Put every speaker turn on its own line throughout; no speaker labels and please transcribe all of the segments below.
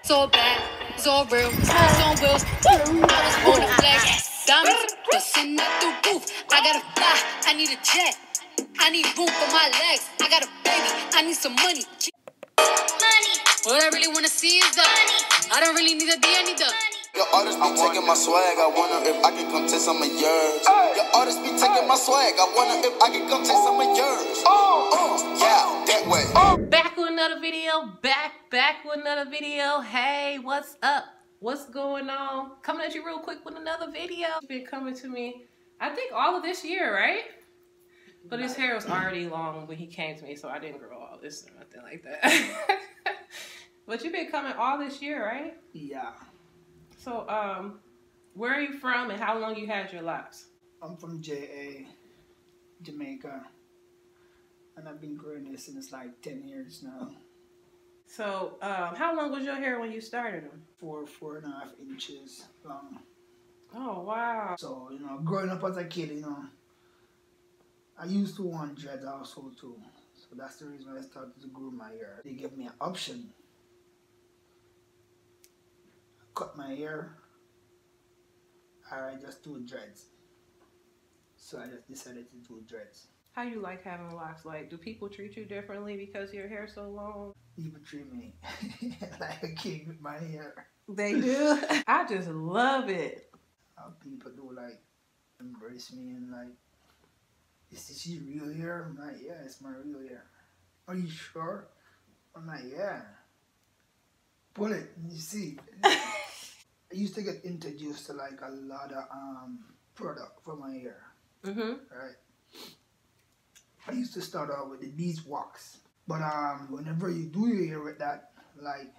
So bad, so real, smash on wheels. Woo! I was born to flex, diamonds busting out the roof. I gotta fly, I need a jet. I need room for my legs. I got a baby, I need some money. Money. What I really wanna see is the money. I don't really need a D, I need the
Your artists be taking my swag, I wonder if I can come take some of yours. Your artists be taking my swag, I wonder if I can come take some of yours. Yeah, that way.
Back with another video, back with another video. Hey, what's up? What's going on? Coming at you real quick with another video. It's been coming to me, I think all of this year, right? But his hair was already long when he came to me, so I didn't grow all this or nothing like that. But you've been coming all this year, right?
Yeah.
So, where are you from and how long you had your locks?
I'm from Jamaica. And I've been growing this since like 10 years now.
So, how long was your hair when you started them?
4.5 inches long.
Oh, wow.
So, you know, growing up as a kid, you know, I used to want dreads also too. So that's the reason I started to grow my hair. They gave me an option. Cut my hair, or I just do dreads. So I just decided to do dreads.
How you like having locks? Like, do people treat you differently because your hair's so long?
People treat me like a king with my hair.
They do? I just love it.
People do like embrace me and like, is this your real hair? I'm like, yeah, it's my real hair. Are you sure? I'm like, yeah. Pull it and you see. I used to get introduced to like a lot of product for my hair. Right. I used to start out with the beeswax, but whenever you do your hair with that, like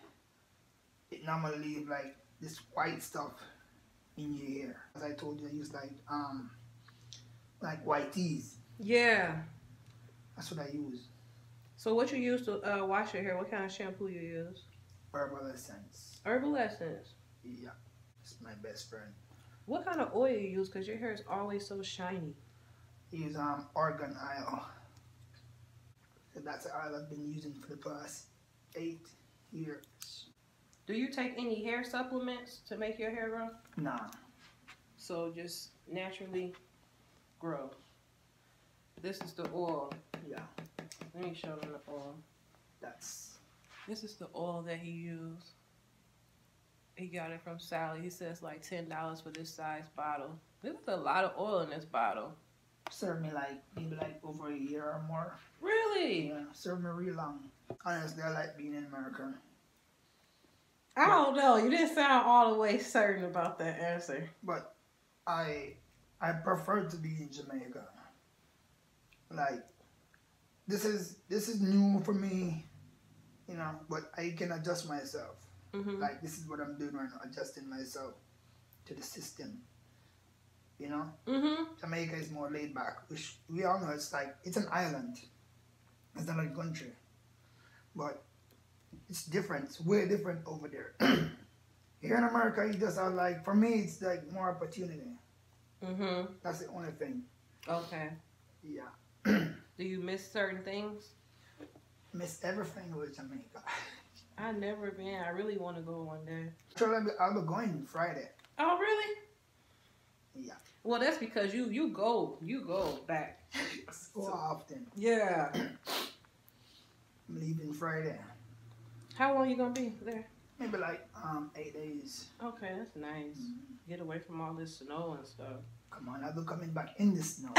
it normally leave like this white stuff in your hair. As I told you, I use like white teas.
Yeah.
That's what I use.
So what you use to wash your hair? What kind of shampoo you use?
Herbal essence.
Herbal essence.
Yeah, it's my best friend.
What kind of oil you use? Because your hair is always so shiny.
I use argan oil. So that's the oil I've been using for the past 8 years.
Do you take any hair supplements to make your hair grow?
Nah.
So just naturally grow. This is the oil.
Yeah.
Let me show them the oil. This is the oil that he used. He got it from Sally. He says like $10 for this size bottle. There's a lot of oil in this bottle.
Served me like maybe like over a year or more.
Really?
Yeah, served me real long. Honestly, I like being in America.
I don't know. You didn't sound all the way certain about that answer.
But I prefer to be in Jamaica. Like this is new for me, you know, but I can adjust myself. Like this is what I'm doing right now, adjusting myself to the system. You know? Jamaica is more laid back, which we all know it's like it's an island. It's not a country. But it's different. It's way different over there. Here in America, you just have like, for me, it's like more opportunity. That's the only thing.
Okay.
Yeah.
Do you miss certain things?
Miss everything with Jamaica.
I've never been. I really want to go one day.
Actually, I'll be going Friday.
Oh, really?
Yeah.
Well, that's because you go back
So often.
Yeah.
I'm leaving Friday.
How long you gonna be there?
Maybe like 8 days.
Okay, that's nice. Get away from all this snow and stuff.
Come on, I'll be coming back in the snow.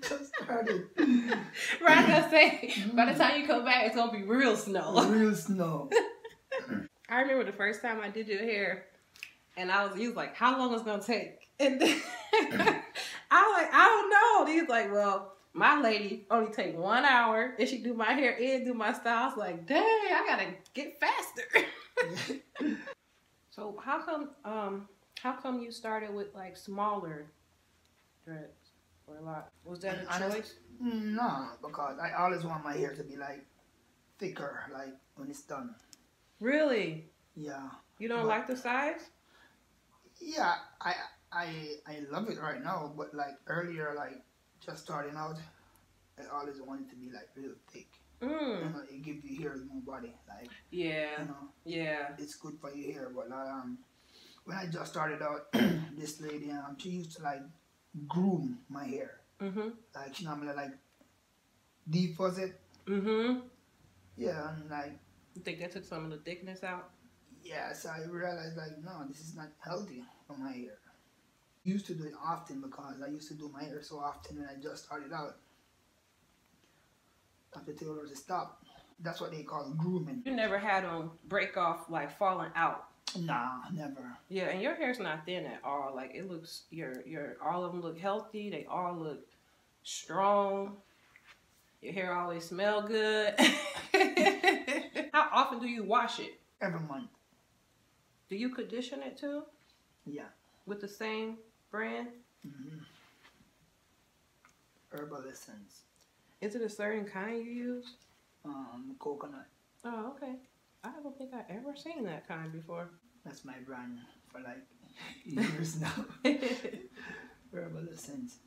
Just started.
Right, I gonna say, by the time you come back, it's gonna be real snow.
Real snow.
I remember the first time I did your hair, and he was like, how long is it gonna take? And then I was like, I don't know. And he's like, well, my lady only take 1 hour, and she do my hair and do my style. I was like, dang, I gotta get faster. So how come you started with like smaller dreads? Or a lot? Was that a choice?
No, because I always want my hair to be like thicker, like when it's done.
Really?
Yeah.
You don't like the size?
Yeah, I love it right now, but like earlier, like just starting out, I always wanted to be like real thick. You know, it gives your hair more body. Like,
yeah,
you know,
yeah,
it's good for your hair. But when I just started out, this lady, she used to like groom my hair. Like she normally like defuzz it. Yeah, and like.
You think that took some of the thickness out?
Yeah, so I realized like, no, this is not healthy for my hair. I used to do it often because I used to do my hair so often when I just started out. I have to tell her to stop. That's what they call grooming.
You never had them break off, like falling out?
Nah, never.
Yeah, and your hair's not thin at all. Like it looks, your all of them look healthy. They all look strong. Your hair always smell good. How often do you wash it?
Every month.
Do you condition it too?
Yeah.
With the same brand?
Herbal essence.
Is it a certain kind you use?
Coconut.
Oh, okay. I don't think I've ever seen that kind before.
That's my brand for like years now. Herbal essence.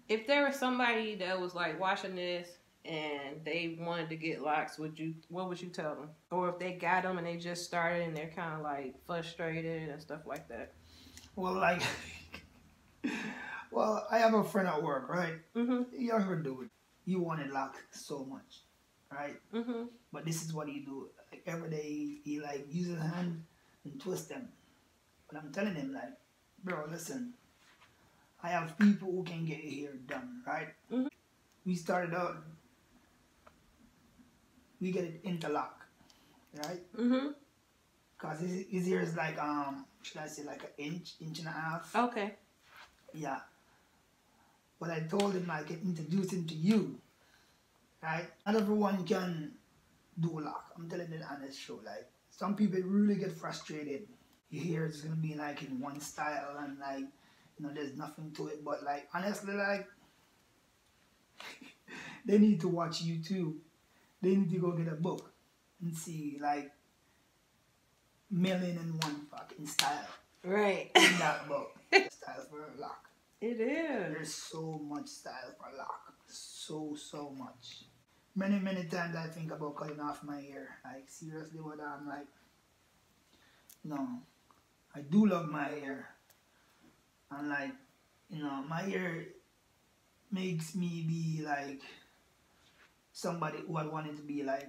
If there was somebody that was like watching this and they wanted to get locks, what would you tell them? Or if they got them and they just started and they're kind of like frustrated and stuff like that?
Well, like, well, I have a friend at work, right? Younger dude. He wanted locks so much, right? But this is what he do. Like every day, he like use his hand and twist them. But I'm telling him like, bro, listen. I have people who can get your hair done, right? We started out, we get it interlock, right? Because his hair is like, should I say like an inch and a half?
Okay.
Yeah. But I told him I can introduce him to you, right? Not everyone can do lock. I'm telling you the honest truth. Like, some people really get frustrated. Your hair is going to be like in one style and like, you know, there's nothing to it. But like, honestly, like, they need to watch YouTube. They need to go get a book and see like $1,000,001 fucking style.
Right.
In that book. Style for a lock.
It is.
There's so much style for a lock. So much. Many times I think about cutting off my hair. Like seriously, what I'm like, no. I do love my hair. And like, you know, my hair makes me be like somebody who I wanted to be like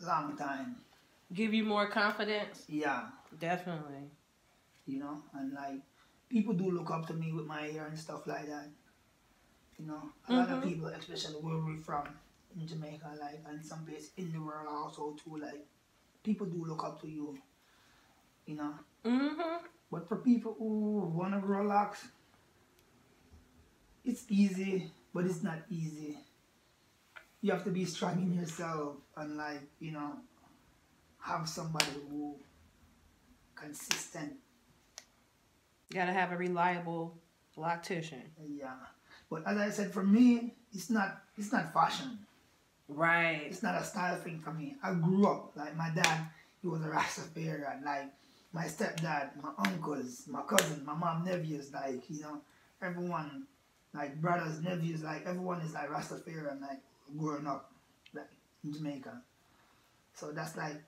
a long time.
Give you more confidence?
Yeah.
Definitely.
You know, and like people do look up to me with my hair and stuff like that. You know, a lot of people, especially where we're from in Jamaica, like, and some place in the world also too, like, people do look up to you. You know. But for people who want to grow locks, it's easy, but it's not easy. You have to be strong in yourself and like, you know, have somebody who consistent.
You gotta have a reliable loctician.
Yeah. But as I said, for me, it's not fashion.
Right.
It's not a style thing for me. I grew up, like my dad, he was a Rastafarian, like my stepdad, my uncles, my cousin, my mom, nephews, like, you know, everyone, like brothers, nephews, like everyone is like Rastafarian, like growing up, like in Jamaica. So that's like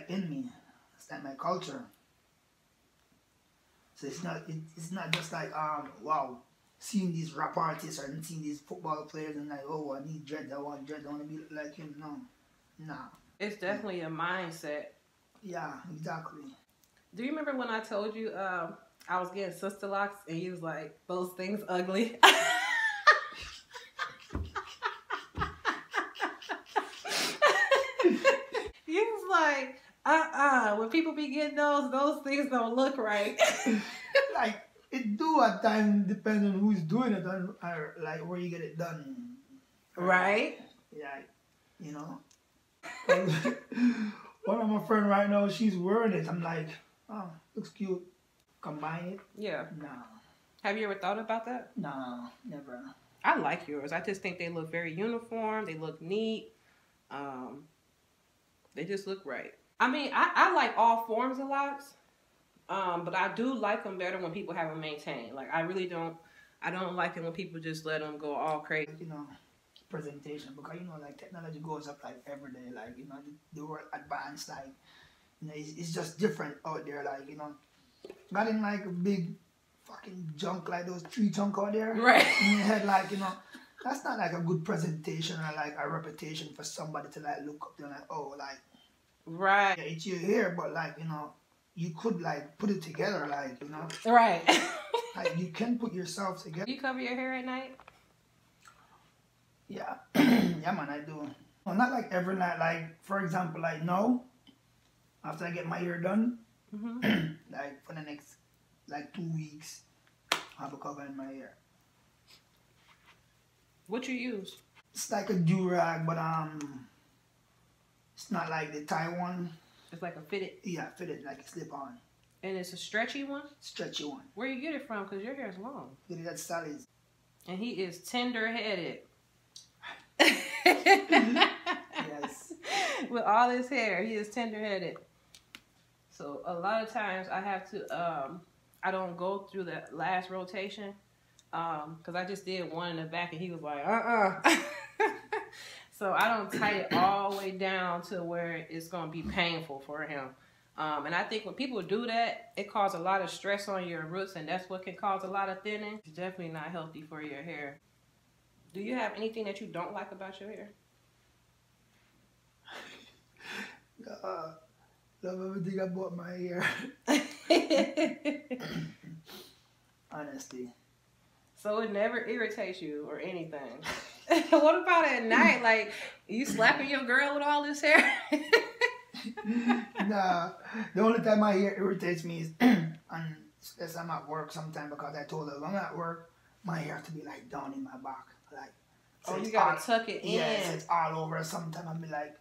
in me. It's like my culture. So it's not just like wow, seeing these rap artists or seeing these football players and like, oh, I need dreads, I want dreads, I want to be like him. No, nah.
It's definitely a mindset.
Yeah, exactly.
Do you remember when I told you I was getting Sisterlocks and you was like, those things ugly? You was like, when people be getting those things don't look right.
Like, it do at times depend on who's doing it or like where you get it done.
Right?
Yeah, you know. One of my friends right now, she's wearing it. I'm like, oh, looks cute. Combine it?
Yeah.
No.
Have you ever thought about that?
No, never.
I like yours. I just think they look very uniform. They look neat. They just look right. I mean, I like all forms of locks, but I do like them better when people have them maintained. Like, I don't like it when people just let them go all crazy.
You know, presentation, because you know, like technology goes up like every day, like you know, the world advanced, like you know, it's just different out there, like you know, not in like a big fucking junk like those tree junk out there,
right?
In your head, like you know, that's not like a good presentation or like a reputation for somebody to like look up to, like, oh, like,
right,
yeah, it's your hair, but like you know, you could like put it together, like you know,
right.
like you can put yourself together.
You cover your hair at night?
Yeah, yeah, man, I do. Well, not like every night. Like for example, like now, after I get my hair done, like for the next like 2 weeks, I'll be covering my hair.
What you use?
It's like a do-rag, but it's not like the tie one.
It's like a fitted.
Yeah, fitted like a slip-on.
And it's a stretchy one?
Stretchy one.
Where you get it from? Because your hair is long.
Get it at Sally's.
And he is tender-headed.
Yes.
With all his hair, he is tender-headed. So a lot of times I have to, I don't go through the last rotation. Because I just did one in the back and he was like, So I don't tie it all the way down to where it's going to be painful for him. And I think when people do that, it causes a lot of stress on your roots, and that's what can cause a lot of thinning. It's definitely not healthy for your hair. Do you have anything that you don't like about your hair?
Love everything about my hair. Honestly.
So it never irritates you or anything. What about at night? Like, you slapping your girl with all this hair?
Nah, the only time my hair irritates me is unless I'm at work sometimes, because I told her when I'm at work, my hair have to be like down in my back. Like, so
you gotta tuck it in.
Yeah, so it's all over. Sometimes I'll be like,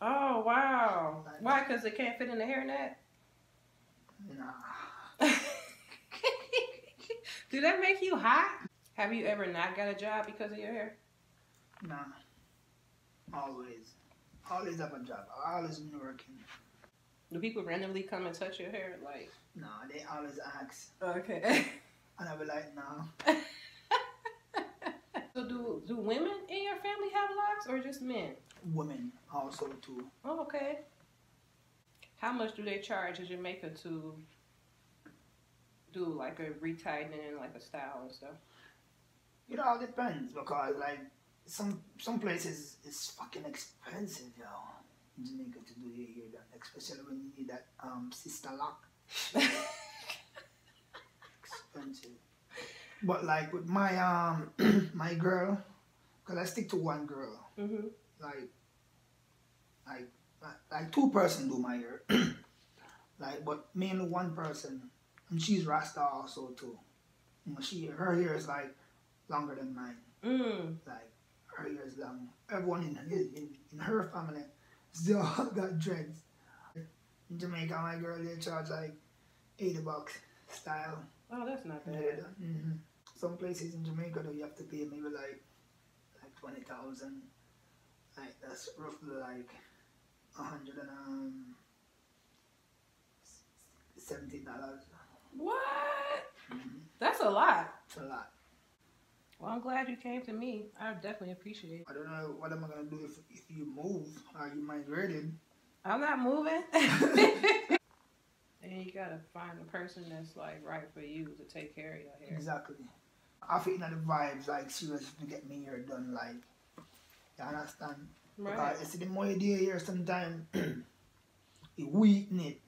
oh, wow. Like, why? Because it can't fit in the hairnet?
Nah.
Do that make you hot? Have you ever not got a job because of your hair?
Nah. Always. Always have a job. I always been working.
Do people randomly come and touch your hair? Like,
no, they always ask.
Okay.
And I be like, no.
So do women in your family have locks or just men?
Women also too.
Oh, okay. How much do they charge in Jamaica to do like a retightening and like a style and stuff?
It all depends, because like some places it's fucking expensive, yo, in Jamaica to do your hair done, especially when you need that sisterlock. Expensive. But like with my my girl, cause I stick to one girl. Like 2 person do my hair. Like, but mainly 1 person, and she's Rasta also too. You know, her hair is like longer than mine. Like, her hair is long. Everyone in her family still got dreads. In Jamaica, my girl, they charge like $80 style.
Oh, that's not bad.
Some places in Jamaica, though, you have to pay maybe like 20,000. Like, that's roughly like $117.
What? That's a lot.
It's a lot.
Well, I'm glad you came to me. I definitely appreciate it.
I don't know what am I gonna do if you move or you migrated.
I'm not moving. And you gotta find a person that's like right for you to take care of your hair.
Exactly. I feel the vibes, like seriously to get me hair done, like, you understand?
Right.
Because you see the more you do your hair sometimes it weaken it.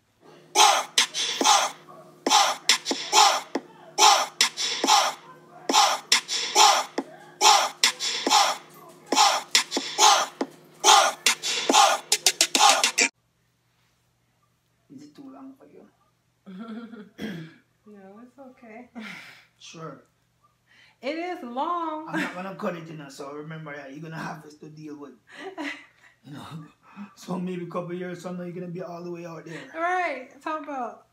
Is it too long for you?
No, it's okay.
Sure.
It is long.
I'm not gonna cut it, you know, so remember that you're gonna have this to deal with. You know. So maybe a couple years from now you're gonna be all the way out there.
Right. Talk about